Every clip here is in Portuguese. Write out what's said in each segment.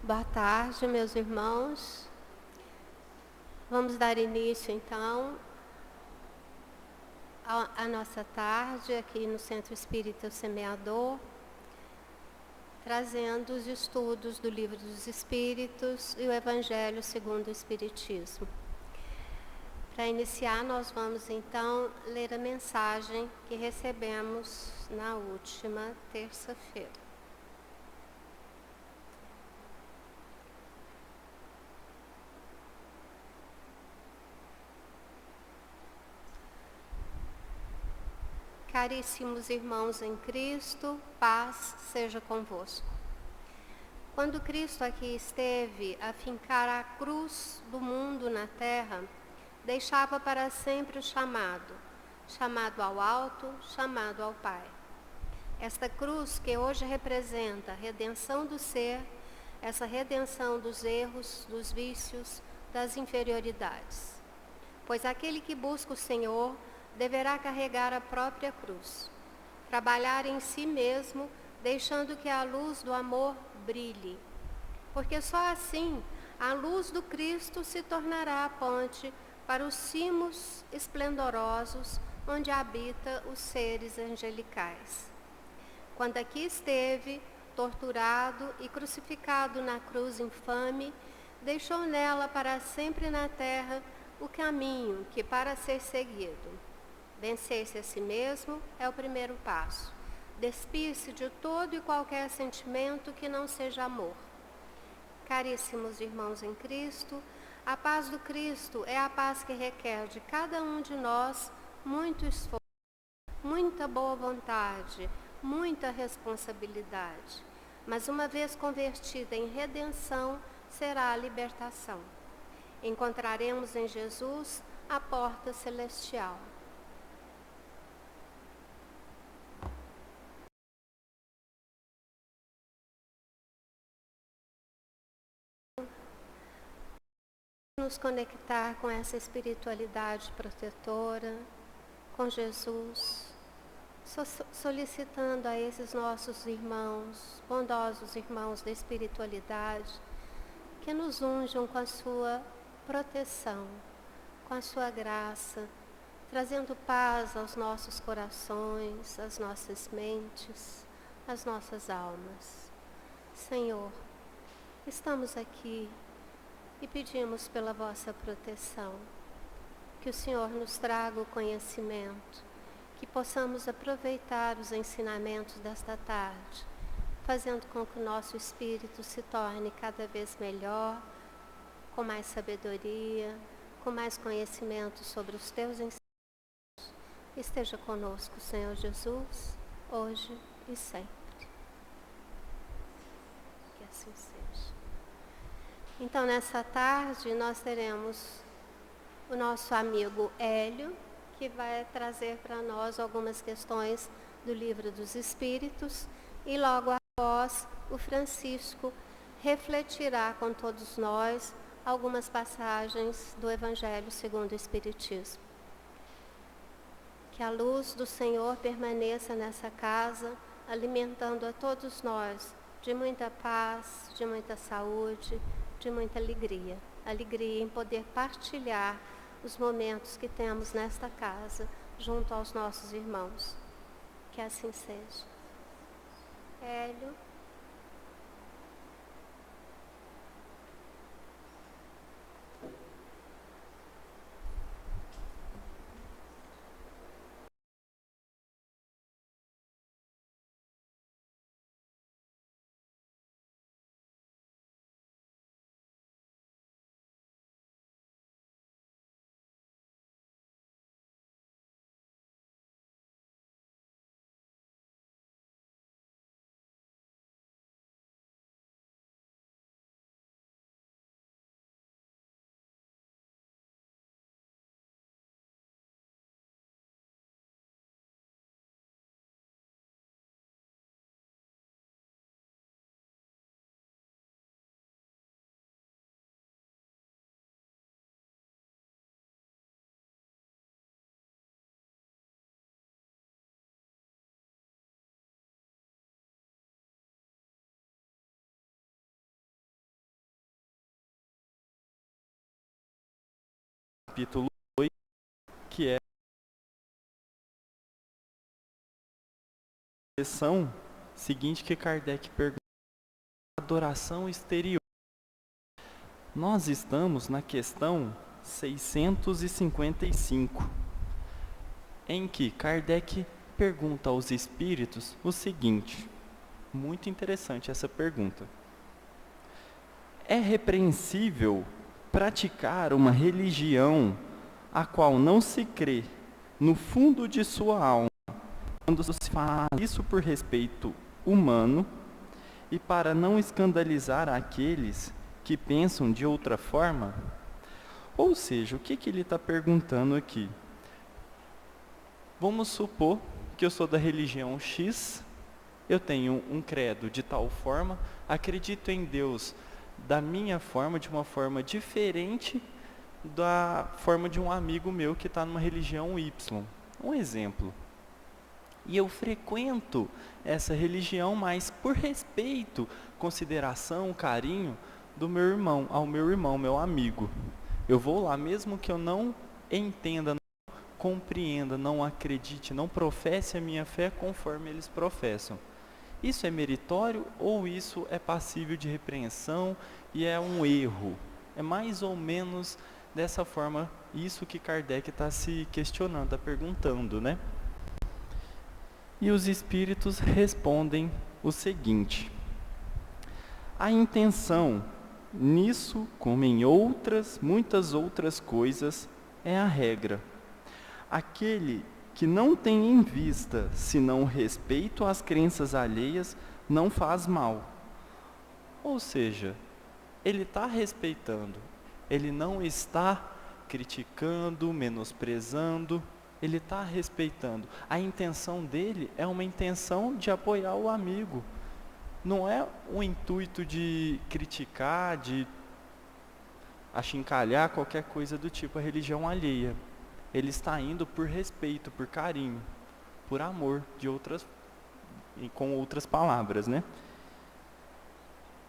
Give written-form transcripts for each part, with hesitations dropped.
Boa tarde, meus irmãos. Vamos dar início, então, à nossa tarde aqui no Centro Espírita Semeador, trazendo os estudos do Livro dos Espíritos e o Evangelho segundo o Espiritismo. Para iniciar, nós vamos, então, ler a mensagem que recebemos na última terça-feira. Caríssimos irmãos em Cristo, paz seja convosco. Quando Cristo aqui esteve a fincar a cruz do mundo na terra, deixava para sempre o chamado ao alto, chamado ao Pai. Esta cruz que hoje representa a redenção do ser, essa redenção dos erros, dos vícios, das inferioridades. Pois aquele que busca o Senhor deverá carregar a própria cruz, trabalhar em si mesmo, deixando que a luz do amor brilhe. Porque só assim a luz do Cristo se tornará a ponte para os cimos esplendorosos onde habita os seres angelicais. Quando aqui esteve, torturado e crucificado na cruz infame, deixou nela para sempre na terra o caminho que para ser seguido. Vencer-se a si mesmo é o primeiro passo. Despir-se de todo e qualquer sentimento que não seja amor. Caríssimos irmãos em Cristo, a paz do Cristo é a paz que requer de cada um de nós muito esforço, muita boa vontade, muita responsabilidade. Mas uma vez convertida em redenção, será a libertação. Encontraremos em Jesus a porta celestial. Nos conectar com essa espiritualidade protetora, com Jesus, solicitando a esses nossos irmãos, bondosos irmãos da espiritualidade, que nos unjam com a sua proteção, com a sua graça, trazendo paz aos nossos corações, às nossas mentes, às nossas almas. Senhor, estamos aqui e pedimos pela vossa proteção, que o Senhor nos traga o conhecimento, que possamos aproveitar os ensinamentos desta tarde, fazendo com que o nosso espírito se torne cada vez melhor, com mais sabedoria, com mais conhecimento sobre os teus ensinamentos. Esteja conosco, Senhor Jesus, hoje e sempre. Que assim seja. Então, nessa tarde, nós teremos o nosso amigo Hélio, que vai trazer para nós algumas questões do Livro dos Espíritos, e logo após, o Francisco refletirá com todos nós algumas passagens do Evangelho segundo o Espiritismo. Que a luz do Senhor permaneça nessa casa, alimentando a todos nós de muita paz, de muita saúde, de muita alegria. Alegria em poder partilhar os momentos que temos nesta casa, junto aos nossos irmãos. Que assim seja. Hélio. capítulo 8, que é a questão seguinte que Kardec pergunta: adoração exterior. Nós estamos na questão 655, em que Kardec pergunta aos espíritos o seguinte, muito interessante essa pergunta: é repreensível praticar uma religião a qual não se crê no fundo de sua alma, quando se faz isso por respeito humano e para não escandalizar aqueles que pensam de outra forma? Ou seja, o que ele está perguntando aqui? Vamos supor que eu sou da religião X, eu tenho um credo de tal forma, acredito em Deus da minha forma, de uma forma diferente da forma de um amigo meu que está numa religião Y. Um exemplo. E eu frequento essa religião, mas por respeito, consideração, carinho do meu irmão, ao meu irmão, meu amigo. Eu vou lá, mesmo que eu não entenda, não compreenda, não acredite, não professe a minha fé conforme eles professam. Isso é meritório ou isso é passível de repreensão e é um erro? É mais ou menos dessa forma isso que Kardec está se questionando, está perguntando, né? E os espíritos respondem o seguinte: a intenção nisso, como em outras, muitas outras coisas, é a regra. Aquele que não tem em vista senão respeito às crenças alheias não faz mal. Ou seja, ele está respeitando, ele não está criticando, menosprezando, ele está respeitando. A intenção dele é uma intenção de apoiar o amigo. Não é um intuito de criticar, de achincalhar qualquer coisa do tipo a religião alheia. Ele está indo por respeito, por carinho, por amor, com outras palavras, né?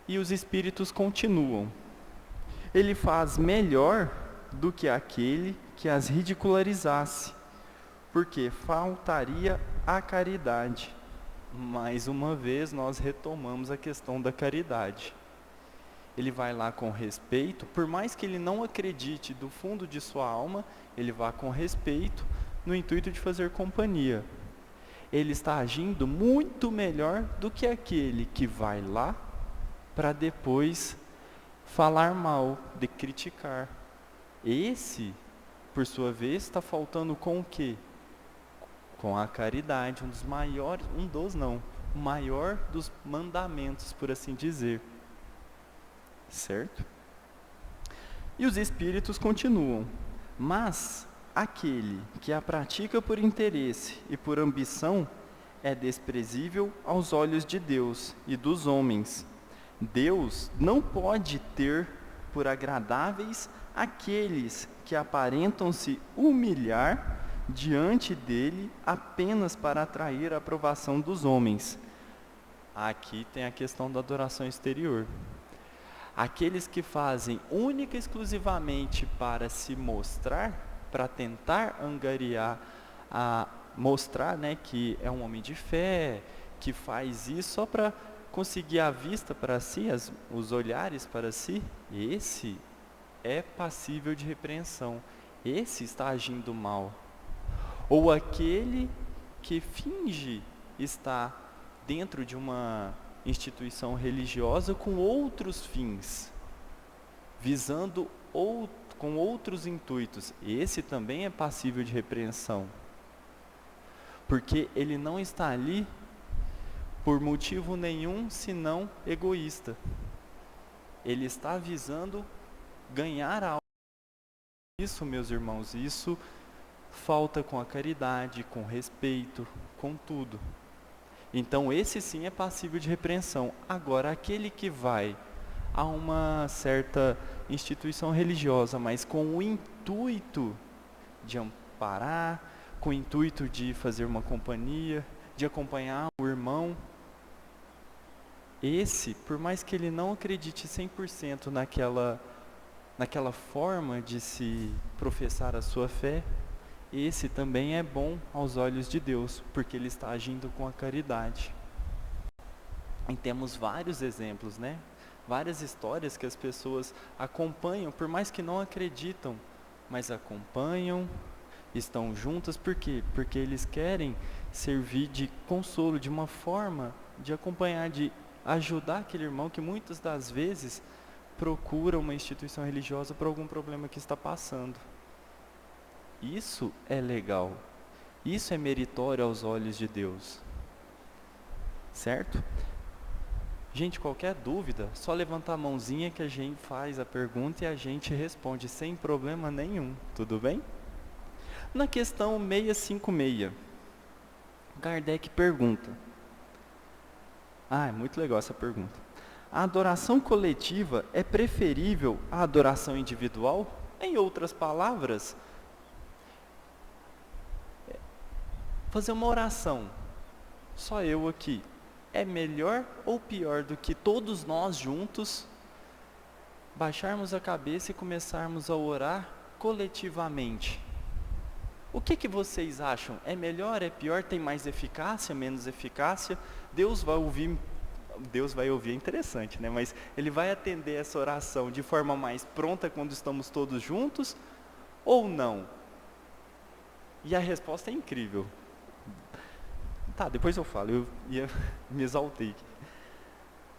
E os espíritos continuam: ele faz melhor do que aquele que as ridicularizasse, porque faltaria a caridade. Mais uma vez nós retomamos a questão da caridade. Ele vai lá com respeito, por mais que ele não acredite do fundo de sua alma, ele vai com respeito, no intuito de fazer companhia. Ele está agindo muito melhor do que aquele que vai lá para depois falar mal, de criticar. Esse, por sua vez, está faltando com o quê? Com a caridade, o maior dos mandamentos, por assim dizer. Certo? E os espíritos continuam: mas aquele que a pratica por interesse e por ambição é desprezível aos olhos de Deus e dos homens. Deus não pode ter por agradáveis aqueles que aparentam se humilhar diante dele apenas para atrair a aprovação dos homens. Aqui tem a questão da adoração exterior. Aqueles que fazem única e exclusivamente para se mostrar, para tentar angariar, mostrar, né, que é um homem de fé, que faz isso só para conseguir a vista para si, os olhares para si, esse é passível de repreensão. Esse está agindo mal. Ou aquele que finge estar dentro de uma instituição religiosa com outros fins, visando com outros intuitos. Esse também é passível de repreensão, porque ele não está ali por motivo nenhum senão egoísta. Ele está visando ganhar algo. Isso, meus irmãos, isso falta com a caridade, com respeito, com tudo. Então esse sim é passível de repreensão. Agora, aquele que vai a uma certa instituição religiosa, mas com o intuito de amparar, com o intuito de fazer uma companhia, de acompanhar o irmão, esse, por mais que ele não acredite 100% naquela naquela forma de se professar a sua fé, esse também é bom aos olhos de Deus, porque ele está agindo com a caridade. E temos vários exemplos, né? Várias histórias que as pessoas acompanham, por mais que não acreditam, mas acompanham, estão juntas, por quê? Porque eles querem servir de consolo, de uma forma de acompanhar, de ajudar aquele irmão que muitas das vezes procura uma instituição religiosa por algum problema que está passando. Isso é legal. Isso é meritório aos olhos de Deus. Certo? Gente, qualquer dúvida, só levantar a mãozinha que a gente faz a pergunta e a gente responde sem problema nenhum. Tudo bem? Na questão 656, Kardec pergunta. É muito legal essa pergunta. A adoração coletiva é preferível à adoração individual? Em outras palavras, fazer uma oração, só eu aqui, é melhor ou pior do que todos nós juntos baixarmos a cabeça e começarmos a orar coletivamente? O que vocês acham? É melhor, é pior, tem mais eficácia, menos eficácia? Deus vai ouvir, é interessante, né? Mas Ele vai atender essa oração de forma mais pronta quando estamos todos juntos ou não? E a resposta é incrível. Tá, depois eu falo, eu me exaltei.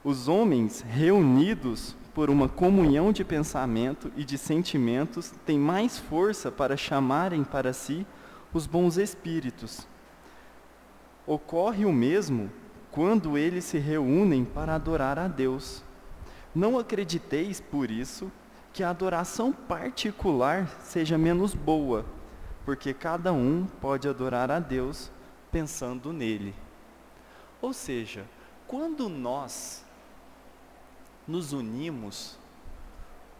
Os homens reunidos por uma comunhão de pensamento e de sentimentos têm mais força para chamarem para si os bons espíritos. Ocorre o mesmo quando eles se reúnem para adorar a Deus. Não acrediteis, por isso, que a adoração particular seja menos boa, porque cada um pode adorar a Deus pensando nele. Ou seja, quando nós nos unimos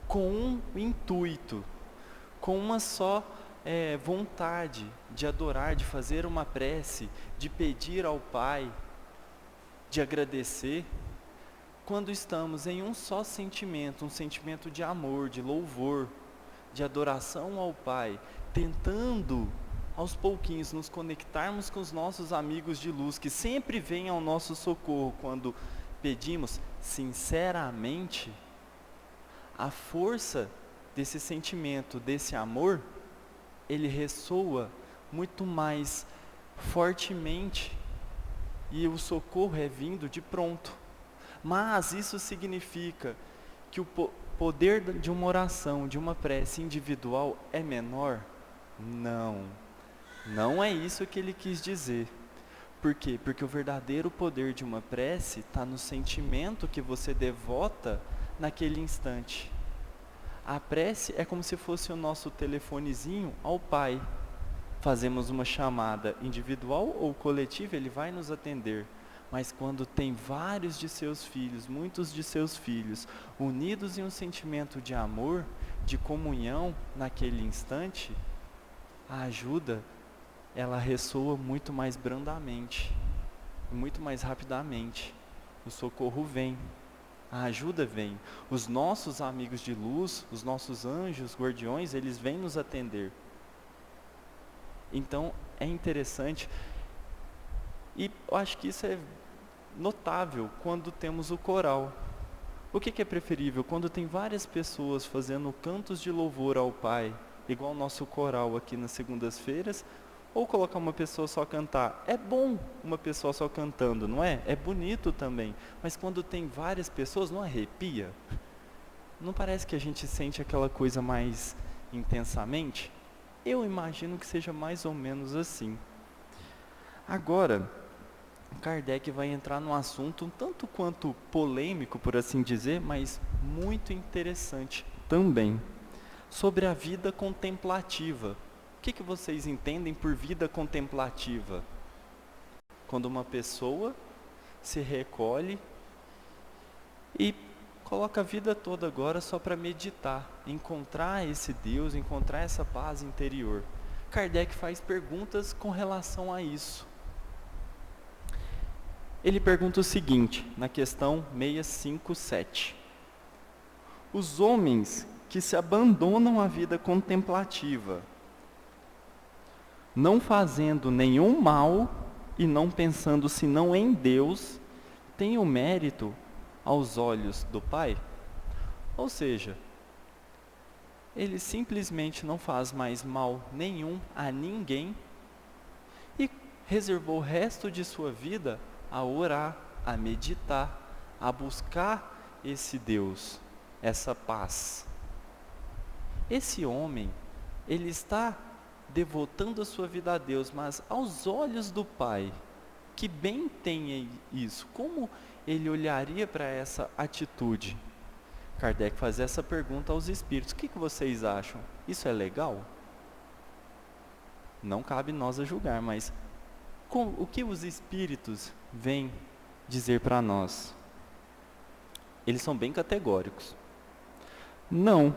com um intuito, com uma só vontade de adorar, de fazer uma prece, de pedir ao Pai, de agradecer, quando estamos em um só sentimento, um sentimento de amor, de louvor, de adoração ao Pai, tentando aos pouquinhos nos conectarmos com os nossos amigos de luz, que sempre vêm ao nosso socorro quando pedimos sinceramente, a força desse sentimento, desse amor, ele ressoa muito mais fortemente e o socorro é vindo de pronto. Mas isso significa que o poder de uma oração, de uma prece individual é menor? Não. Não é isso que ele quis dizer. Por quê? Porque o verdadeiro poder de uma prece está no sentimento que você devota naquele instante. A prece é como se fosse o nosso telefonezinho ao Pai. Fazemos uma chamada individual ou coletiva, Ele vai nos atender. Mas quando tem vários de seus filhos, muitos de seus filhos, unidos em um sentimento de amor, de comunhão naquele instante, a ajuda ela ressoa muito mais brandamente, muito mais rapidamente. O socorro vem, a ajuda vem. Os nossos amigos de luz, os nossos anjos, guardiões, eles vêm nos atender. Então, é interessante, e eu acho que isso é notável quando temos o coral. O que é preferível? Quando tem várias pessoas fazendo cantos de louvor ao Pai, igual o nosso coral aqui nas segundas-feiras, ou colocar uma pessoa só cantar. É bom uma pessoa só cantando, não é? É bonito também. Mas quando tem várias pessoas, não arrepia? Não parece que a gente sente aquela coisa mais intensamente? Eu imagino que seja mais ou menos assim. Agora, Kardec vai entrar num assunto um tanto quanto polêmico, por assim dizer, mas muito interessante também, sobre a vida contemplativa. O que vocês entendem por vida contemplativa? Quando uma pessoa se recolhe e coloca a vida toda agora só para meditar, encontrar esse Deus, encontrar essa paz interior. Kardec faz perguntas com relação a isso. Ele pergunta o seguinte, na questão 657. Os homens que se abandonam à vida contemplativa, não fazendo nenhum mal e não pensando senão em Deus, têm o mérito aos olhos do Pai? Ou seja, ele simplesmente não faz mais mal nenhum a ninguém e reservou o resto de sua vida a orar, a meditar, a buscar esse Deus, essa paz. Esse homem, ele está devotando a sua vida a Deus, mas aos olhos do Pai, que bem tem isso? Como ele olharia para essa atitude? Kardec faz essa pergunta aos espíritos. O que vocês acham? Isso é legal? Não cabe nós a julgar, mas o que os espíritos vêm dizer para nós? Eles são bem categóricos. Não.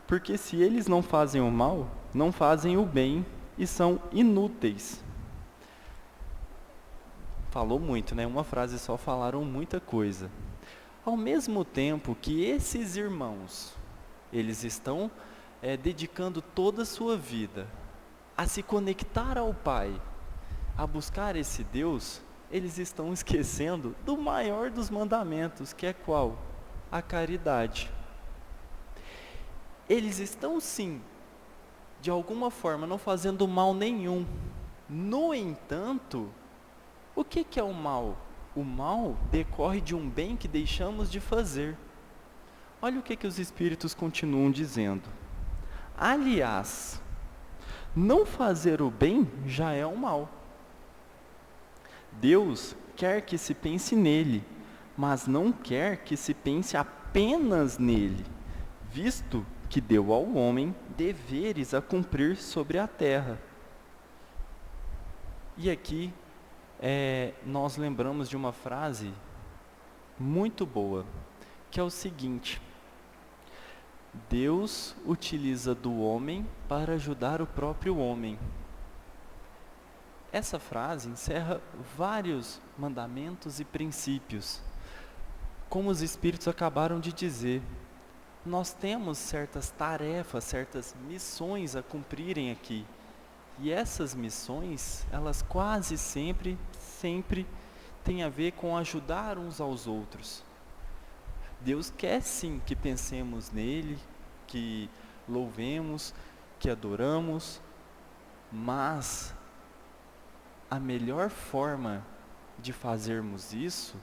Porque se eles não fazem o mal, não fazem o bem e são inúteis. Falou muito, né? Uma frase só, falaram muita coisa. Ao mesmo tempo que esses irmãos, eles estão dedicando toda a sua vida a se conectar ao Pai, a buscar esse Deus, eles estão esquecendo do maior dos mandamentos, que é qual? A caridade. Eles estão sim, de alguma forma, não fazendo mal nenhum. No entanto, o que é o mal? O mal decorre de um bem que deixamos de fazer. Olha o que os espíritos continuam dizendo. Aliás, não fazer o bem já é um mal. Deus quer que se pense nele, mas não quer que se pense apenas nele, visto que deu ao homem deveres a cumprir sobre a terra. E aqui nós lembramos de uma frase muito boa, que é o seguinte: Deus utiliza do homem para ajudar o próprio homem. Essa frase encerra vários mandamentos e princípios. Como os espíritos acabaram de dizer, nós temos certas tarefas, certas missões a cumprirem aqui. E essas missões, elas quase sempre têm a ver com ajudar uns aos outros. Deus quer sim que pensemos nele, que louvemos, que adoramos, mas a melhor forma de fazermos isso,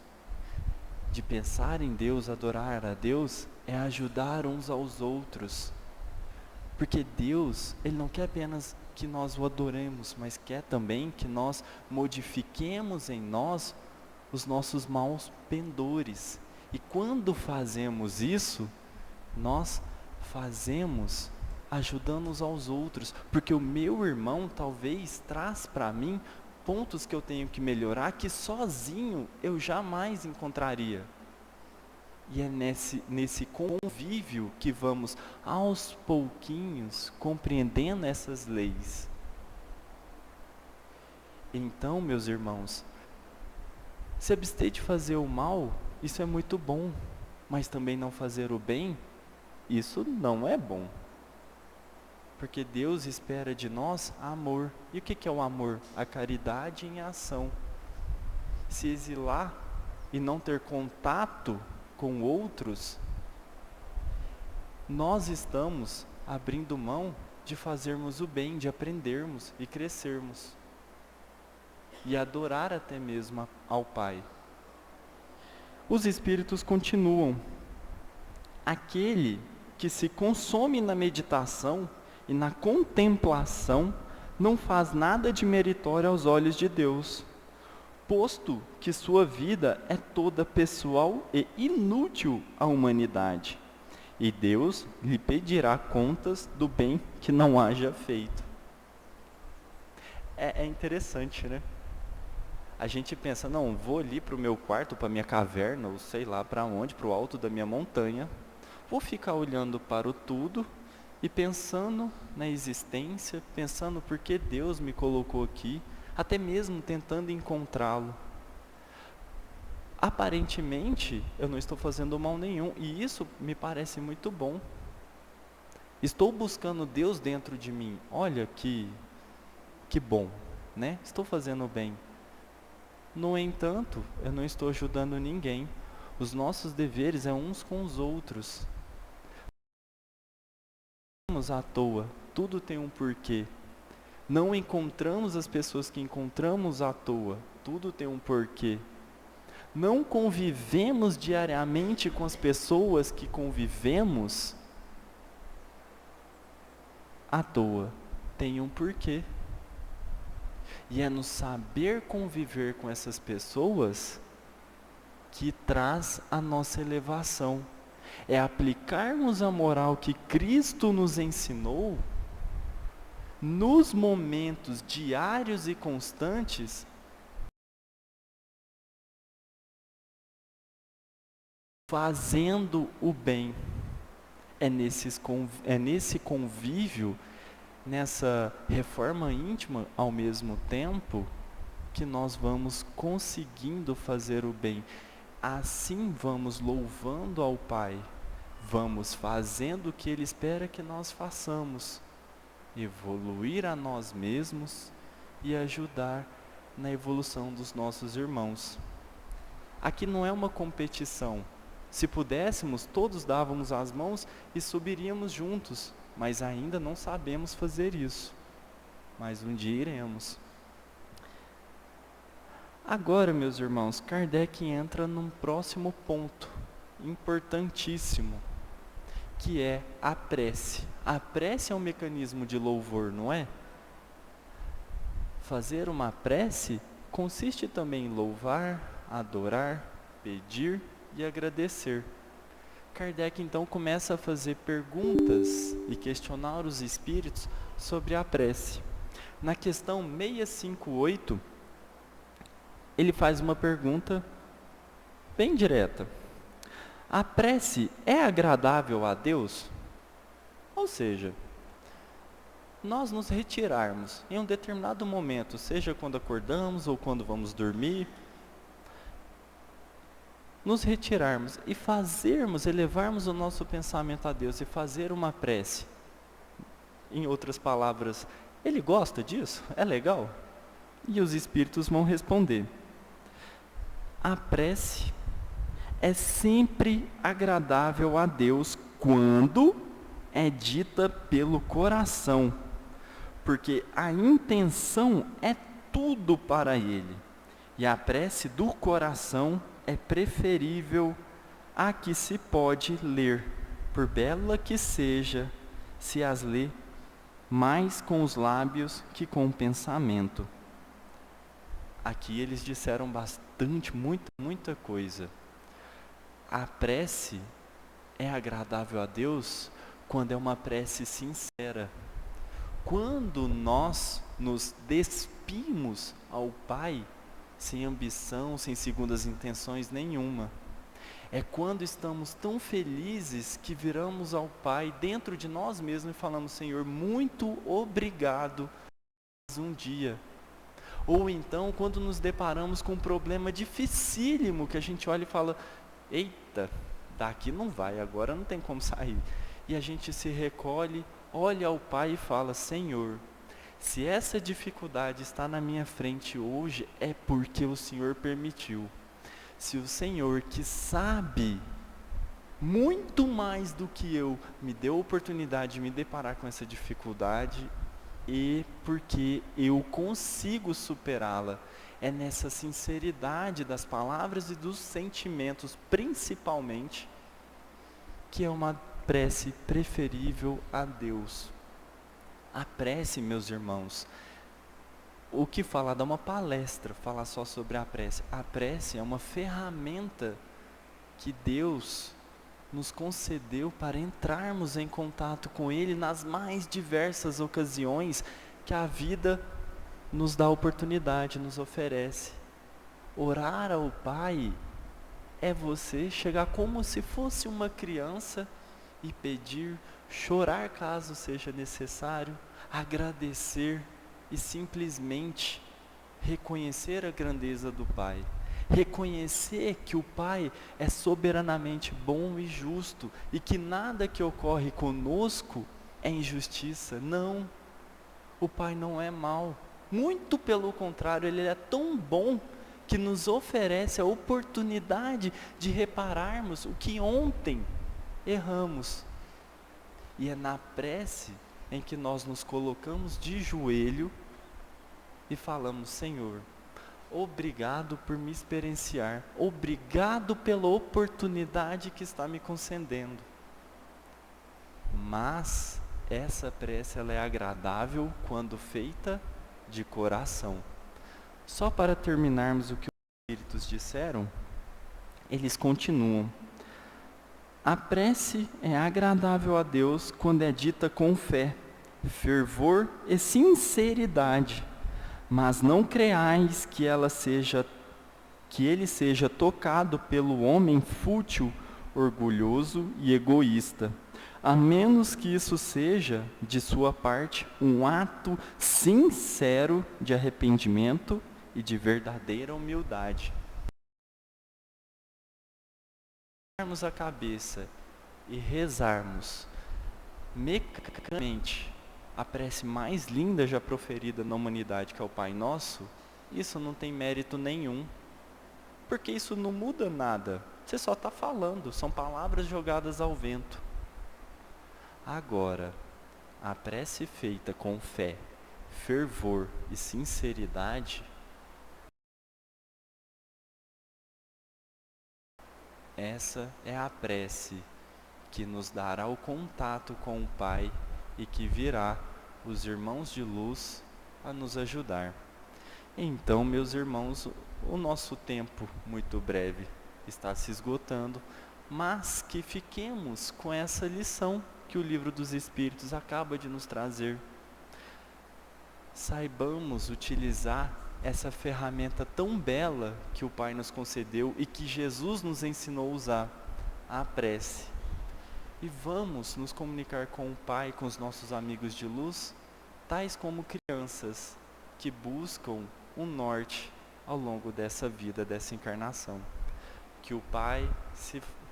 de pensar em Deus, adorar a Deus, é ajudar uns aos outros. Porque Deus, Ele não quer apenas que nós o adoremos, mas quer também que nós modifiquemos em nós os nossos maus pendores. E quando fazemos isso, nós fazemos ajudando uns aos outros, porque o meu irmão talvez traz para mim pontos que eu tenho que melhorar, que sozinho eu jamais encontraria. E é nesse convívio que vamos, aos pouquinhos, compreendendo essas leis. Então, meus irmãos, se abster de fazer o mal, isso é muito bom, mas também não fazer o bem, isso não é bom. Porque Deus espera de nós amor. E o que é o amor? A caridade em ação. Se exilar e não ter contato com outros, nós estamos abrindo mão de fazermos o bem, de aprendermos e crescermos. E adorar até mesmo ao Pai. Os espíritos continuam. Aquele que se consome na meditação e na contemplação não faz nada de meritório aos olhos de Deus, posto que sua vida é toda pessoal e inútil à humanidade, e Deus lhe pedirá contas do bem que não haja feito. É interessante, né? A gente pensa, não, vou ali para o meu quarto, para a minha caverna, ou sei lá para onde, para o alto da minha montanha, vou ficar olhando para o tudo e pensando na existência, pensando por que Deus me colocou aqui, até mesmo tentando encontrá-lo. Aparentemente, eu não estou fazendo mal nenhum, e isso me parece muito bom. Estou buscando Deus dentro de mim. Olha que bom, né? Estou fazendo bem. No entanto, eu não estou ajudando ninguém. Os nossos deveres é uns com os outros. Não estamos à toa, tudo tem um porquê. Não encontramos as pessoas que encontramos à toa, tudo tem um porquê. Não convivemos diariamente com as pessoas que convivemos à toa, tem um porquê. E é no saber conviver com essas pessoas que traz a nossa elevação. É aplicarmos a moral que Cristo nos ensinou nos momentos diários e constantes, fazendo o bem. É nesse convívio, nessa reforma íntima ao mesmo tempo, que nós vamos conseguindo fazer o bem. Assim vamos louvando ao Pai, vamos fazendo o que Ele espera que nós façamos, evoluir a nós mesmos e ajudar na evolução dos nossos irmãos. Aqui não é uma competição. Se pudéssemos, todos dávamos as mãos e subiríamos juntos, mas ainda não sabemos fazer isso. Mas um dia iremos. Agora, meus irmãos, Kardec entra num próximo ponto, importantíssimo, que é a prece. A prece é um mecanismo de louvor, não é? Fazer uma prece consiste também em louvar, adorar, pedir e agradecer. Kardec então começa a fazer perguntas e questionar os espíritos sobre a prece. Na questão 658, ele faz uma pergunta bem direta. A prece é agradável a Deus? Ou seja, nós nos retirarmos em um determinado momento, seja quando acordamos ou quando vamos dormir, nos retirarmos e elevarmos o nosso pensamento a Deus e fazer uma prece. Em outras palavras, Ele gosta disso? É legal? E os espíritos vão responder. A prece é sempre agradável a Deus quando é dita pelo coração, porque a intenção é tudo para Ele, e a prece do coração é preferível à que se pode ler, por bela que seja, se as lê mais com os lábios que com o pensamento. Aqui eles disseram bastante, muita coisa. A prece é agradável a Deus quando é uma prece sincera. Quando nós nos despimos ao Pai sem ambição, sem segundas intenções nenhuma. É quando estamos tão felizes que viramos ao Pai dentro de nós mesmos e falamos: Senhor, muito obrigado mais um dia. Ou então, quando nos deparamos com um problema dificílimo, que a gente olha e fala: eita, daqui não vai, agora não tem como sair. E a gente se recolhe, olha ao Pai e fala: Senhor, se essa dificuldade está na minha frente hoje, é porque o Senhor permitiu. Se o Senhor, que sabe muito mais do que eu, me deu a oportunidade de me deparar com essa dificuldade, e porque eu consigo superá-la. É nessa sinceridade das palavras e dos sentimentos, principalmente, que é uma prece preferível a Deus. A prece, meus irmãos, o que falar, dá uma palestra, falar só sobre a prece. A prece é uma ferramenta que Deus nos concedeu para entrarmos em contato com Ele nas mais diversas ocasiões que a vida nos dá oportunidade, nos oferece. Orar ao Pai é você chegar como se fosse uma criança e pedir, chorar caso seja necessário, agradecer e simplesmente reconhecer a grandeza do Pai. reconhecer que o Pai é soberanamente bom e justo e que nada que ocorre conosco é injustiça. Não, o Pai não é mau. Muito pelo contrário, Ele é tão bom que nos oferece a oportunidade de repararmos o que ontem erramos. E é na prece em que nós nos colocamos de joelho e falamos: Senhor, obrigado por me experienciar, obrigado pela oportunidade que está me concedendo. Mas essa prece ela é agradável quando feita de coração. Só para terminarmos o que os Espíritos disseram, eles continuam. A prece é agradável a Deus quando é dita com fé, fervor e sinceridade, mas não creais que ele seja tocado pelo homem fútil, orgulhoso e egoísta, a menos que isso seja, de sua parte, um ato sincero de arrependimento e de verdadeira humildade. Baixarmos a cabeça e rezarmos mecanicamente a prece mais linda já proferida na humanidade, que é o Pai Nosso, isso não tem mérito nenhum, porque isso não muda nada, você só está falando, são palavras jogadas ao vento. Agora, a prece feita com fé, fervor e sinceridade, essa é a prece que nos dará o contato com o Pai e que virá os irmãos de luz a nos ajudar. Então, meus irmãos, o nosso tempo muito breve está se esgotando, mas que fiquemos com essa lição que o Livro dos Espíritos acaba de nos trazer. Saibamos utilizar essa ferramenta tão bela que o Pai nos concedeu e que Jesus nos ensinou a usar, a prece. E vamos nos comunicar com o Pai, com os nossos amigos de luz, tais como crianças que buscam um norte ao longo dessa vida, dessa encarnação. Que o Pai,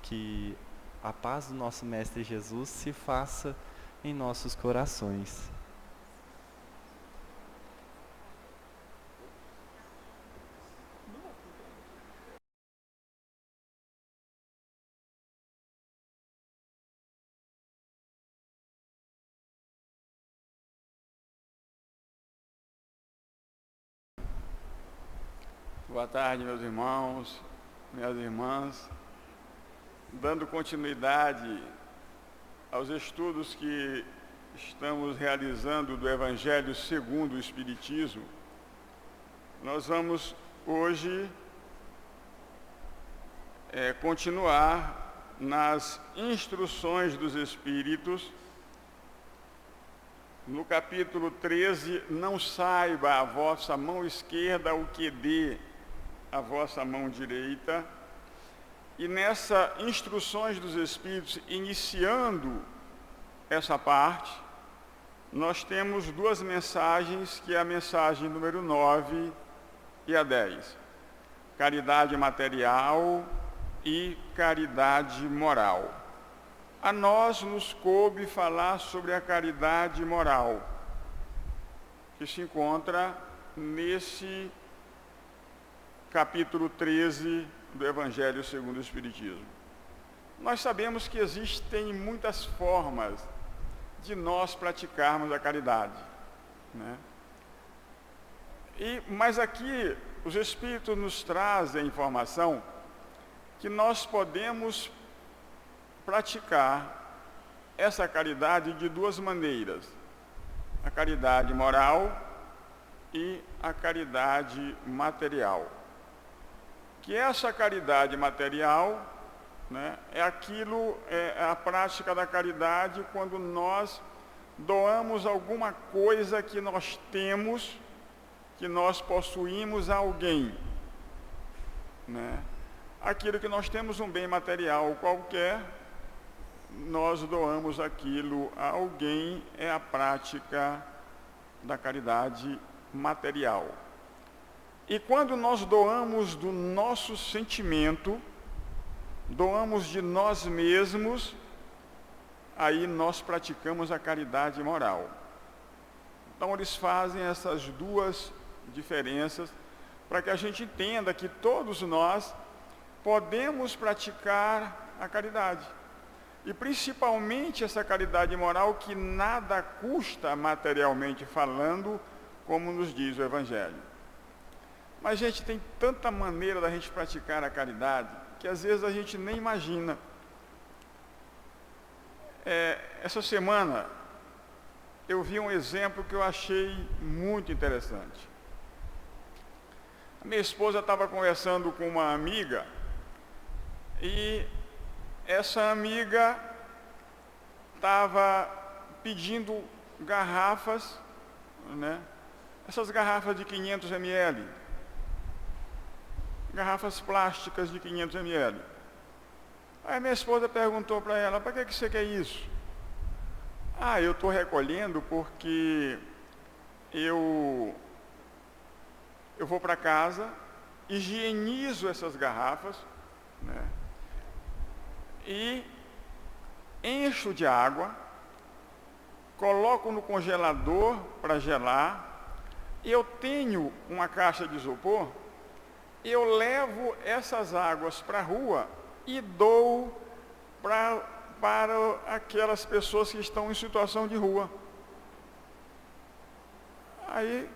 que a paz do nosso Mestre Jesus se faça em nossos corações. Boa tarde, meus irmãos, minhas irmãs. Dando continuidade aos estudos que estamos realizando do Evangelho segundo o Espiritismo, nós vamos hoje continuar nas instruções dos Espíritos. No capítulo 13, não saiba a vossa mão esquerda o que dê a vossa mão direita. E nessa instruções dos Espíritos, iniciando essa parte, nós temos duas mensagens, que é a mensagem número 9 e a 10. Caridade material e caridade moral. A nós nos coube falar sobre a caridade moral, que se encontra nesse capítulo 13 do Evangelho segundo o Espiritismo. Nós sabemos que existem muitas formas de nós praticarmos a caridade, né? Mas aqui os Espíritos nos trazem a informação que nós podemos praticar essa caridade de duas maneiras: a caridade moral e a caridade material. Que essa caridade material, né, é a prática da caridade quando nós doamos alguma coisa que nós temos, que nós possuímos a alguém, né? Aquilo que nós temos, um bem material qualquer, nós doamos aquilo a alguém, é a prática da caridade material. E quando nós doamos do nosso sentimento, doamos de nós mesmos, aí nós praticamos a caridade moral. Então eles fazem essas duas diferenças para que a gente entenda que todos nós podemos praticar a caridade. E principalmente essa caridade moral que nada custa materialmente falando, como nos diz o Evangelho. Mas, gente, tem tanta maneira da gente praticar a caridade que às vezes a gente nem imagina. Essa semana eu vi um exemplo que eu achei muito interessante. A minha esposa estava conversando com uma amiga e essa amiga estava pedindo garrafas, né? Essas garrafas de 500 ml, garrafas plásticas de 500 ml. Aí minha esposa perguntou para ela: para que você quer isso? Ah, eu estou recolhendo porque eu vou para casa, higienizo essas garrafas, né? E encho de água, coloco no congelador para gelar. Eu tenho uma caixa de isopor, eu levo essas águas para a rua e dou para aquelas pessoas que estão em situação de rua. Aí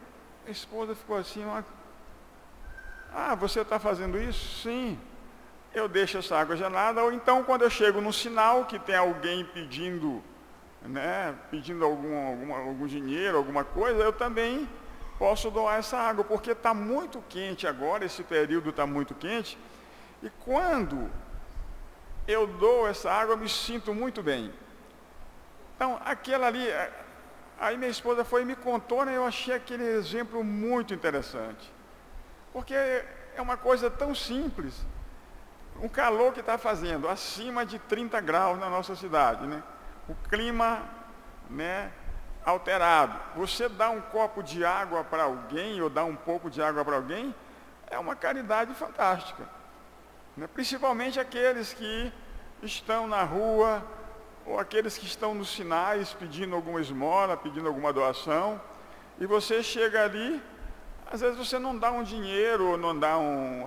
a esposa ficou assim: ah, você está fazendo isso? Sim. Eu deixo essa água gelada, ou então quando eu chego no sinal que tem alguém pedindo, né, pedindo algum dinheiro, alguma coisa, eu também posso doar essa água, porque está muito quente agora, esse período está muito quente, e quando eu dou essa água, eu me sinto muito bem. Então, aquela ali, aí minha esposa foi e me contou, né, eu achei aquele exemplo muito interessante, porque é uma coisa tão simples. Um calor que está fazendo acima de 30 graus na nossa cidade, né? O clima, né, alterado. Você dá um copo de água para alguém, ou dá um pouco de água para alguém, é uma caridade fantástica, né? Principalmente aqueles que estão na rua, ou aqueles que estão nos sinais pedindo alguma esmola, pedindo alguma doação, e você chega ali, às vezes você não dá um dinheiro, ou não dá um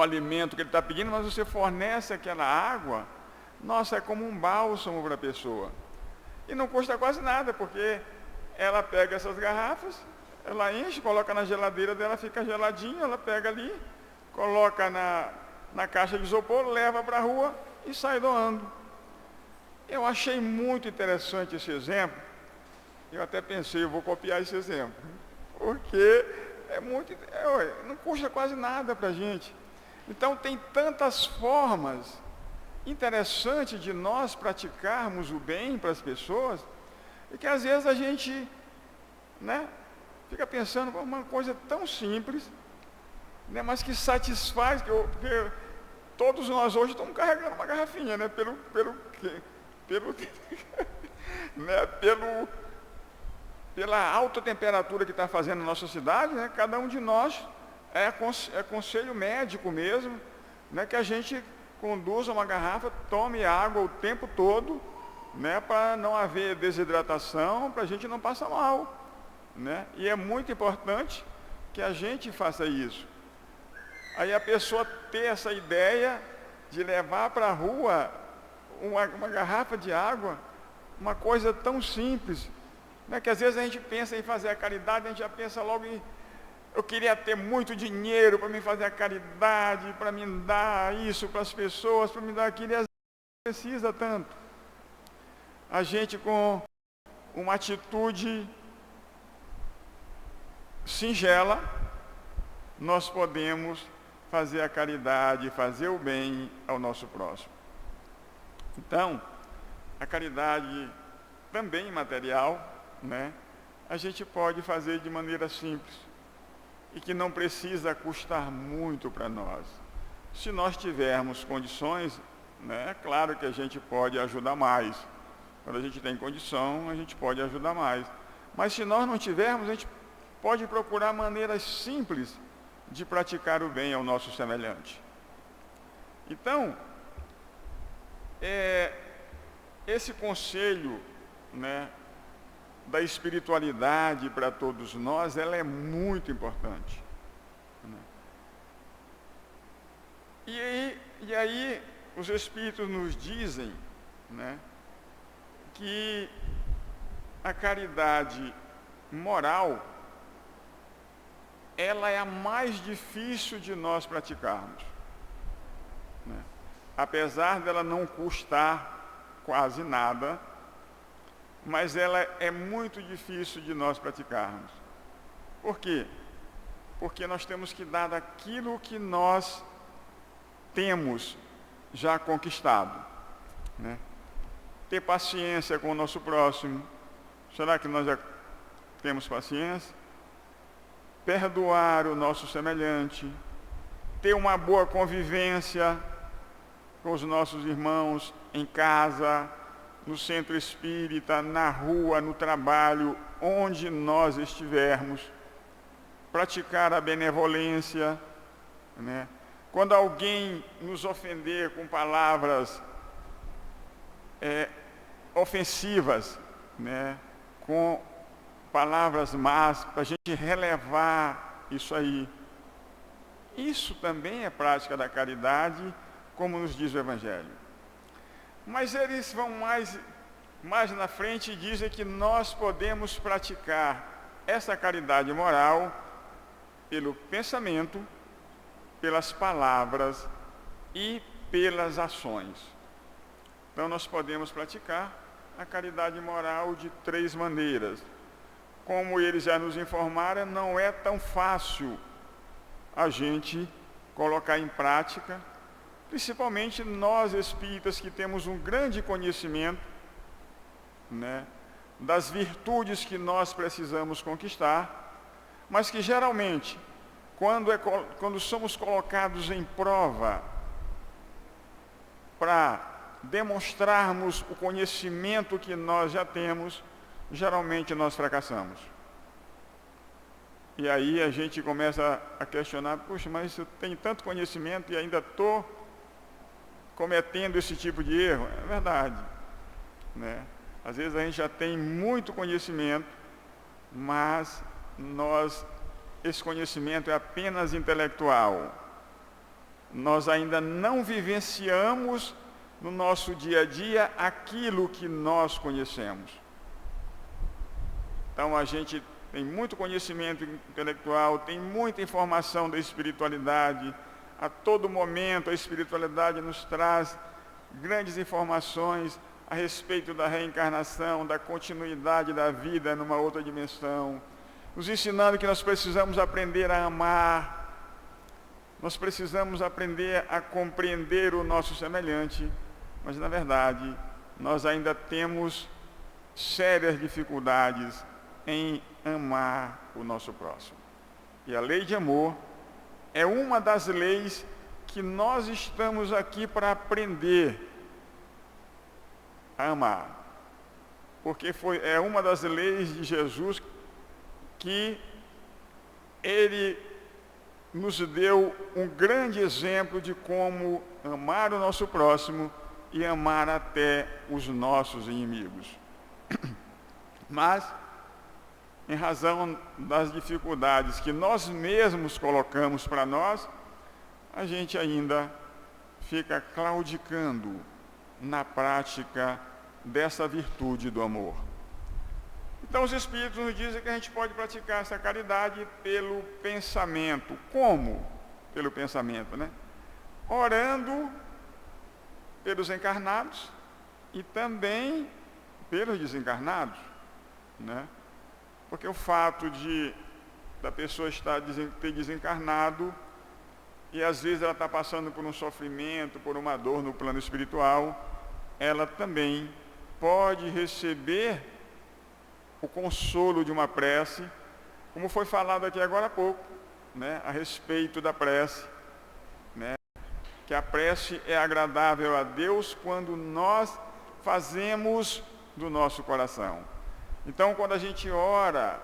alimento que ele está pedindo, mas você fornece aquela água, nossa, é como um bálsamo para a pessoa. E não custa quase nada, porque ela pega essas garrafas, ela enche, coloca na geladeira dela, fica geladinho, ela pega ali, coloca na caixa de isopor, leva para a rua e sai doando. Eu achei muito interessante esse exemplo. Eu até pensei, eu vou copiar esse exemplo, porque não custa quase nada para a gente. Então tem tantas formas interessantes de nós praticarmos o bem para as pessoas, e que às vezes a gente, né, fica pensando uma coisa tão simples, né, mas que satisfaz, porque todos nós hoje estamos carregando uma garrafinha, né, né, pela alta temperatura que está fazendo na nossa cidade, né, cada um de nós é conselho médico mesmo, né, que a gente conduza uma garrafa, tome água o tempo todo, né, para não haver desidratação, para a gente não passar mal, né? E é muito importante que a gente faça isso. Aí a pessoa ter essa ideia de levar para a rua uma garrafa de água, uma coisa tão simples, né, que às vezes a gente pensa em fazer a caridade, a gente já pensa logo em: eu queria ter muito dinheiro para me fazer a caridade, para me dar isso para as pessoas, para me dar aquilo, e às vezes não precisa tanto. A gente, com uma atitude singela, nós podemos fazer a caridade, fazer o bem ao nosso próximo. Então, a caridade também material, né, a gente pode fazer de maneira simples, e que não precisa custar muito para nós. Se nós tivermos condições, né, é claro que a gente pode ajudar mais. Quando a gente tem condição, a gente pode ajudar mais. Mas se nós não tivermos, a gente pode procurar maneiras simples de praticar o bem ao nosso semelhante. Então, esse conselho, né, da espiritualidade para todos nós, ela é muito importante, né? E aí os Espíritos nos dizem, né, que a caridade moral, ela é a mais difícil de nós praticarmos, né? Apesar dela não custar quase nada, mas ela é muito difícil de nós praticarmos. Por quê? Porque nós temos que dar daquilo que nós temos já conquistado, né? Ter paciência com o nosso próximo. Será que nós já temos paciência? Perdoar o nosso semelhante, ter uma boa convivência com os nossos irmãos em casa, no centro espírita, na rua, no trabalho, onde nós estivermos, praticar a benevolência, né? Quando alguém nos ofender com palavras ofensivas, né, com palavras más, para a gente relevar isso aí. Isso também é prática da caridade, como nos diz o Evangelho. Mas eles vão mais na frente e dizem que nós podemos praticar essa caridade moral pelo pensamento, pelas palavras e pelas ações. Então nós podemos praticar a caridade moral de 3 maneiras. Como eles já nos informaram, não é tão fácil a gente colocar em prática, principalmente nós espíritas que temos um grande conhecimento, né, das virtudes que nós precisamos conquistar, mas que geralmente, quando somos colocados em prova para demonstrarmos o conhecimento que nós já temos, geralmente nós fracassamos. E aí a gente começa a questionar, puxa, mas eu tenho tanto conhecimento e ainda estou cometendo esse tipo de erro. É verdade, né? Às vezes a gente já tem muito conhecimento, mas esse conhecimento é apenas intelectual. Nós ainda não vivenciamos no nosso dia a dia aquilo que nós conhecemos. Então a gente tem muito conhecimento intelectual, tem muita informação da espiritualidade. A todo momento a espiritualidade nos traz grandes informações a respeito da reencarnação, da continuidade da vida numa outra dimensão, nos ensinando que nós precisamos aprender a amar, nós precisamos aprender a compreender o nosso semelhante, mas na verdade nós ainda temos sérias dificuldades em amar o nosso próximo. E a lei de amor é uma das leis que nós estamos aqui para aprender a amar, porque é uma das leis de Jesus que ele nos deu um grande exemplo de como amar o nosso próximo e amar até os nossos inimigos. Mas, em razão das dificuldades que nós mesmos colocamos para nós, a gente ainda fica claudicando na prática dessa virtude do amor. Então os Espíritos nos dizem que a gente pode praticar essa caridade pelo pensamento. Como? Pelo pensamento, né? Orando pelos encarnados e também pelos desencarnados, né? Porque o fato da pessoa ter desencarnado e às vezes ela está passando por um sofrimento, por uma dor no plano espiritual, ela também pode receber o consolo de uma prece, como foi falado aqui agora há pouco, né, a respeito da prece, né, que a prece é agradável a Deus quando nós fazemos do nosso coração. Então, quando a gente ora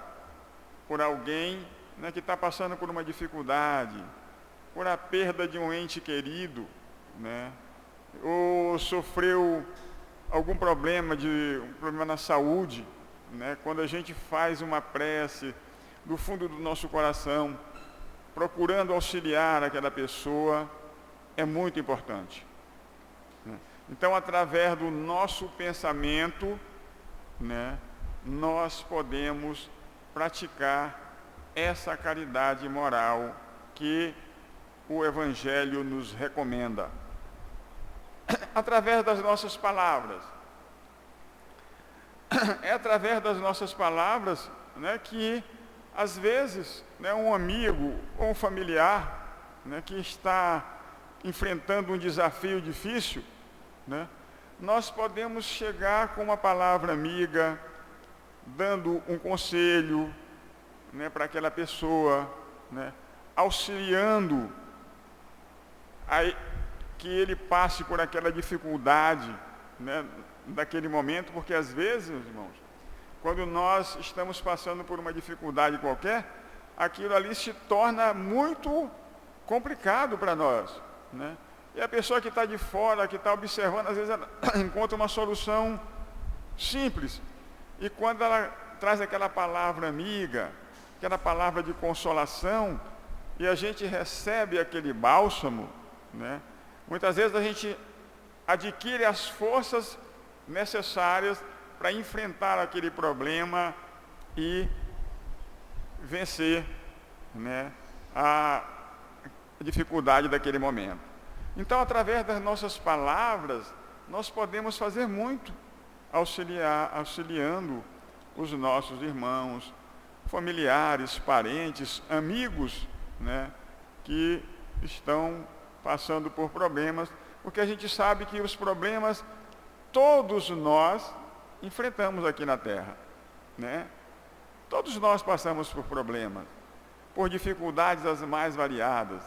por alguém, né, que está passando por uma dificuldade, por a perda de um ente querido, né, ou sofreu algum problema na saúde, né, quando a gente faz uma prece do fundo do nosso coração, procurando auxiliar aquela pessoa, é muito importante, né? Então, através do nosso pensamento, né, nós podemos praticar essa caridade moral que o Evangelho nos recomenda. Através das nossas palavras. É através das nossas palavras, né, que, às vezes, né, um amigo ou um familiar, né, que está enfrentando um desafio difícil, né, nós podemos chegar com uma palavra amiga, dando um conselho, né, para aquela pessoa, né, auxiliando que ele passe por aquela dificuldade, né, daquele momento, porque às vezes, irmãos, quando nós estamos passando por uma dificuldade qualquer, aquilo ali se torna muito complicado para nós, né? E a pessoa que está de fora, que está observando, às vezes ela encontra uma solução simples, e quando ela traz aquela palavra amiga, aquela palavra de consolação, e a gente recebe aquele bálsamo, né, muitas vezes a gente adquire as forças necessárias para enfrentar aquele problema e vencer, né, a dificuldade daquele momento. Então, através das nossas palavras, nós podemos fazer muito, auxiliando os nossos irmãos, familiares, parentes, amigos, né, que estão passando por problemas, porque a gente sabe que os problemas todos nós enfrentamos aqui na Terra, né? Todos nós passamos por problemas, por dificuldades as mais variadas.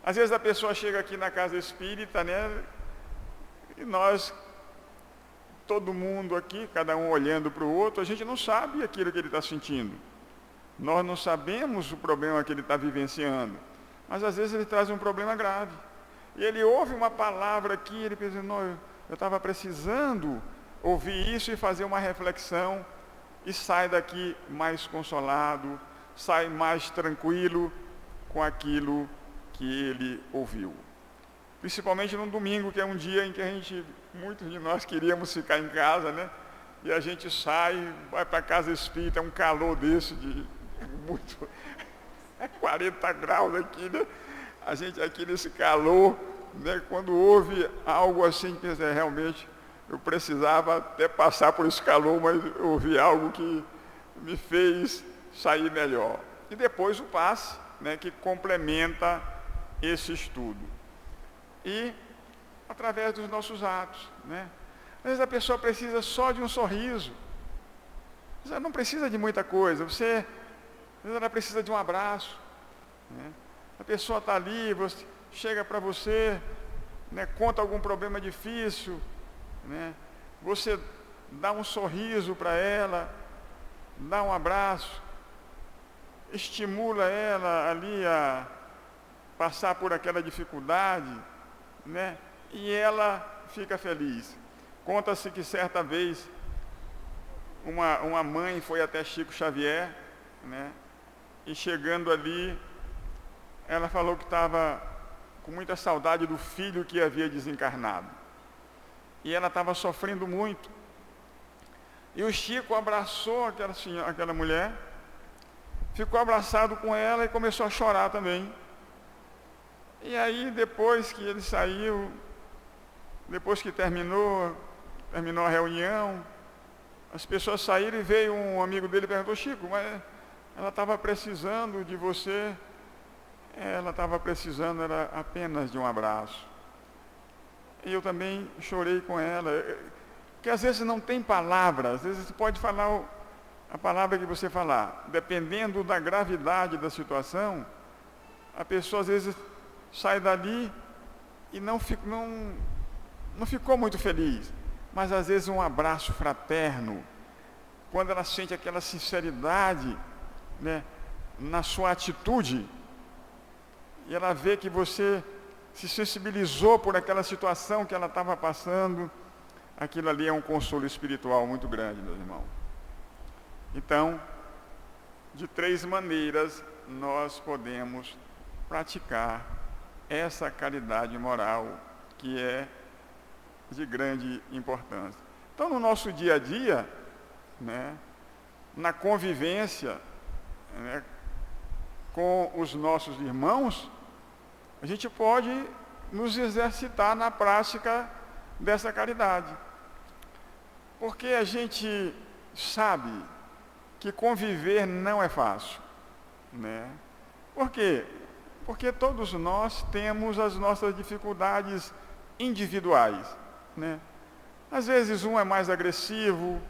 Às vezes a pessoa chega aqui na casa espírita, né, e nós, todo mundo aqui, cada um olhando para o outro, a gente não sabe aquilo que ele está sentindo. Nós não sabemos o problema que ele está vivenciando, mas às vezes ele traz um problema grave. E ele ouve uma palavra aqui, ele pensa, não, eu estava precisando ouvir isso e fazer uma reflexão, e sai daqui mais consolado, sai mais tranquilo com aquilo que ele ouviu. Principalmente no domingo, que é um dia em que muitos de nós queríamos ficar em casa, né? E a gente sai, vai para a casa espírita, é um calor desse, é 40 graus aqui, né? A gente aqui nesse calor, né, quando houve algo assim, que realmente eu precisava até passar por esse calor, mas eu ouvi algo que me fez sair melhor. E depois o passe, né, que complementa esse estudo. E através dos nossos atos, né? Às vezes a pessoa precisa só de um sorriso. Ela não precisa de muita coisa. Às vezes ela precisa de um abraço, né? A pessoa está ali, chega para você, né, conta algum problema difícil, né? Você dá um sorriso para ela, dá um abraço, estimula ela ali a passar por aquela dificuldade, né? E ela fica feliz. Conta-se que certa vez uma mãe foi até Chico Xavier, né? E chegando ali, ela falou que estava com muita saudade do filho que havia desencarnado. E ela estava sofrendo muito. E o Chico abraçou aquela mulher, ficou abraçado com ela e começou a chorar também. E aí, depois que ele saiu, depois que terminou a reunião, as pessoas saíram e veio um amigo dele e perguntou, Chico, mas ela estava precisando de você? Ela estava precisando era apenas de um abraço. E eu também chorei com ela, porque às vezes não tem palavras, às vezes você pode falar a palavra que você falar, dependendo da gravidade da situação, a pessoa às vezes sai dali e não ficou muito feliz, mas às vezes um abraço fraterno, quando ela sente aquela sinceridade, né, na sua atitude, e ela vê que você se sensibilizou por aquela situação que ela estava passando, aquilo ali é um consolo espiritual muito grande, meus irmãos. Então, de 3 maneiras nós podemos praticar essa caridade moral que é de grande importância. Então, no nosso dia a dia, né, na convivência, né, com os nossos irmãos, a gente pode nos exercitar na prática dessa caridade. Porque a gente sabe que conviver não é fácil, né? Por quê? Porque todos nós temos as nossas dificuldades individuais, né? Às vezes um é mais agressivo,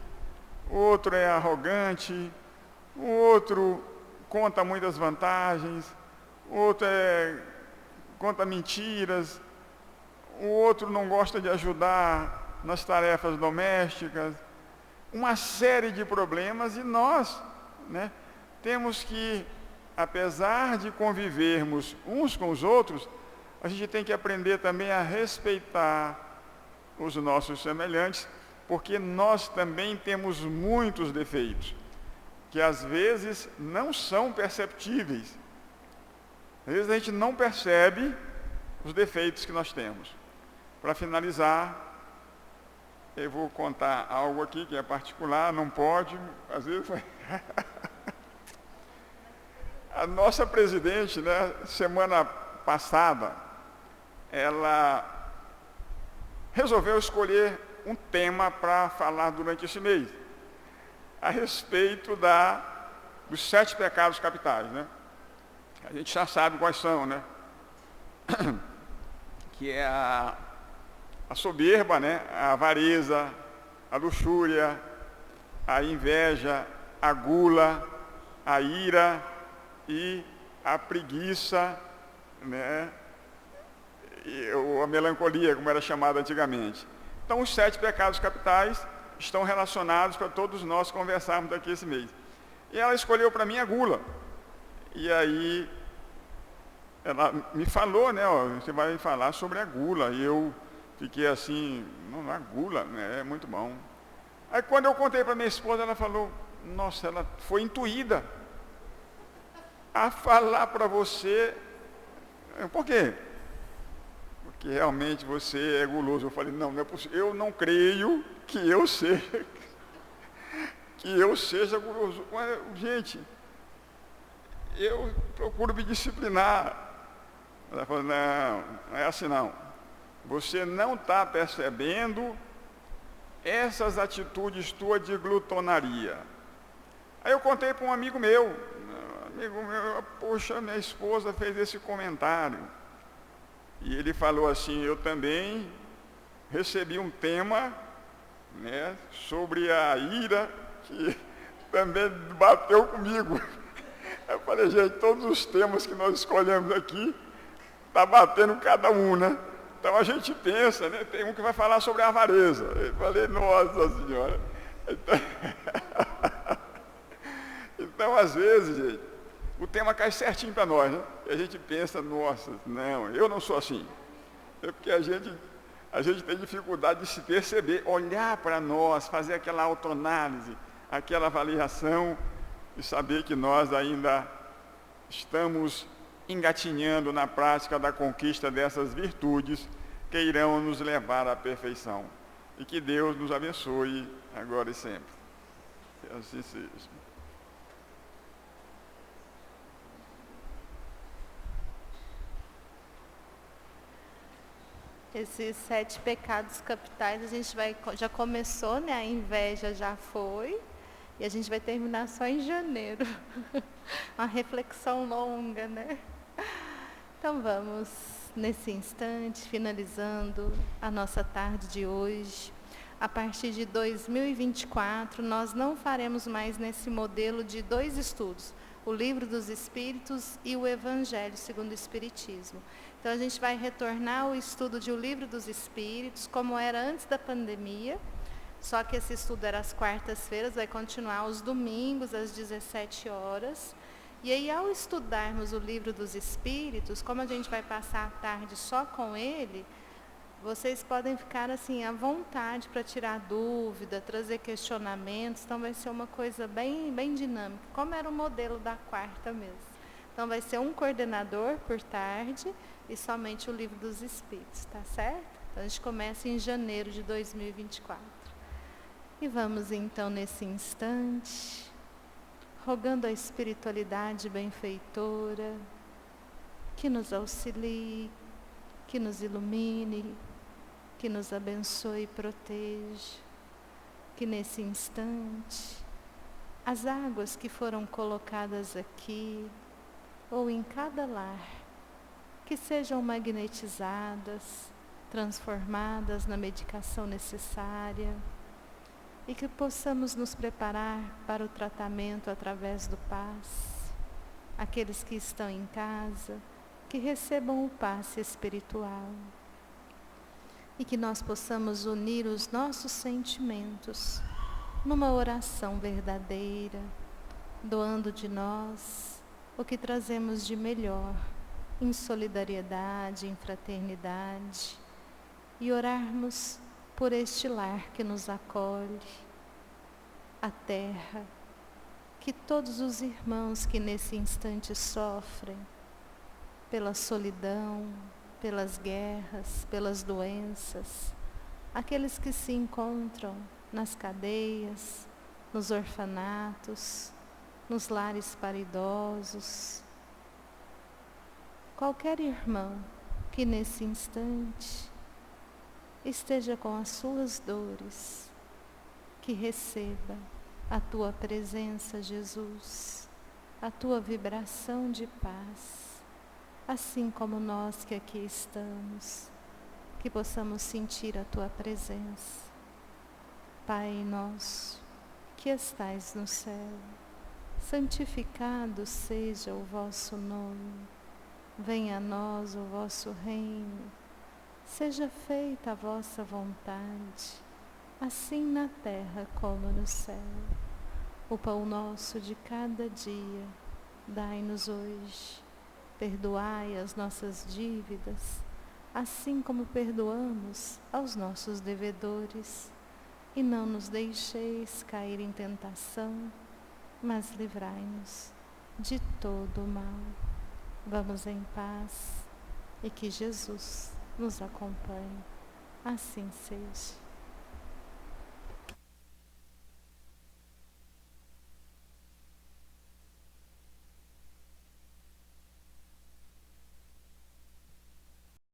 o outro é arrogante, o outro conta muitas vantagens, o outro conta mentiras, o outro não gosta de ajudar nas tarefas domésticas, uma série de problemas, e nós, né, temos que, apesar de convivermos uns com os outros, a gente tem que aprender também a respeitar os nossos semelhantes, porque nós também temos muitos defeitos, que às vezes não são perceptíveis. Às vezes a gente não percebe os defeitos que nós temos. Para finalizar, eu vou contar algo aqui que é particular, não pode, às vezes foi... A nossa presidente, né, semana passada, ela resolveu escolher um tema para falar durante esse mês, a respeito dos 7 pecados capitais, né? A gente já sabe quais são, né? Que é a soberba, né? A avareza, a luxúria, a inveja, a gula, a ira e a preguiça, né? E a melancolia, como era chamada antigamente. Então, os 7 pecados capitais estão relacionados para todos nós conversarmos daqui esse mês. E ela escolheu para mim a gula. E aí, ela me falou, né, ó, você vai falar sobre a gula. E eu fiquei assim, não, a gula, né, é muito bom. Aí, quando eu contei para minha esposa, ela falou, nossa, ela foi intuída a falar para você. Por quê? Porque realmente você é guloso. Eu falei, não é possível. Eu não creio que eu seja guloso. Mas, gente, eu procuro me disciplinar. Ela falou, não é assim não. Você não está percebendo essas atitudes tuas de glutonaria. Aí eu contei para um amigo meu, poxa, minha esposa fez esse comentário. E ele falou assim, eu também recebi um tema, né, sobre a ira, que também bateu comigo. Eu falei, gente, todos os temas que nós escolhemos aqui, está batendo cada um, né? Então a gente pensa, né? Tem um que vai falar sobre a avareza. Eu falei, nossa senhora. Então, às vezes, gente, o tema cai certinho para nós, né? E a gente pensa, nossa, não, eu não sou assim. É porque a gente tem dificuldade de se perceber, olhar para nós, fazer aquela autoanálise, aquela avaliação e saber que nós ainda estamos engatinhando na prática da conquista dessas virtudes que irão nos levar à perfeição. E que Deus nos abençoe agora e sempre. Que assim seja. Esses 7 pecados capitais, a gente já começou, né? A inveja já foi, e a gente vai terminar só em janeiro. Uma reflexão longa, né? Então vamos, nesse instante, finalizando a nossa tarde de hoje. A partir de 2024, nós não faremos mais nesse modelo de 2 estudos, o Livro dos Espíritos e o Evangelho segundo o Espiritismo. Então, a gente vai retornar ao estudo de O Livro dos Espíritos, como era antes da pandemia, só que esse estudo era às quartas-feiras, vai continuar aos domingos, às 17 horas. E aí, ao estudarmos o livro dos Espíritos, como a gente vai passar a tarde só com ele, vocês podem ficar assim à vontade para tirar dúvida, trazer questionamentos. Então vai ser uma coisa bem, bem dinâmica, como era o modelo da quarta mesmo. Então vai ser um coordenador por tarde e somente o livro dos Espíritos, tá certo? Então a gente começa em janeiro de 2024. E vamos então nesse instante, rogando a espiritualidade benfeitora, que nos auxilie, que nos ilumine, que nos abençoe e proteja, que nesse instante, as águas que foram colocadas aqui, ou em cada lar, que sejam magnetizadas, transformadas na medicação necessária, e que possamos nos preparar para o tratamento através do passe. Aqueles que estão em casa, que recebam o passe espiritual. E que nós possamos unir os nossos sentimentos numa oração verdadeira, doando de nós o que trazemos de melhor, em solidariedade, em fraternidade, e orarmos por este lar que nos acolhe, a terra, que todos os irmãos que nesse instante sofrem pela solidão, pelas guerras, pelas doenças, aqueles que se encontram nas cadeias, nos orfanatos, nos lares para idosos, qualquer irmão que nesse instante esteja com as suas dores, que receba a tua presença, Jesus, a tua vibração de paz, assim como nós que aqui estamos, que possamos sentir a tua presença. Pai nosso, que estais no céu, santificado seja o vosso nome, venha a nós o vosso reino, seja feita a vossa vontade, assim na terra como no céu. O pão nosso de cada dia, dai-nos hoje. Perdoai as nossas dívidas, assim como perdoamos aos nossos devedores. E não nos deixeis cair em tentação, mas livrai-nos de todo o mal. Vamos em paz e que Jesus nos acompanhe. Assim seja.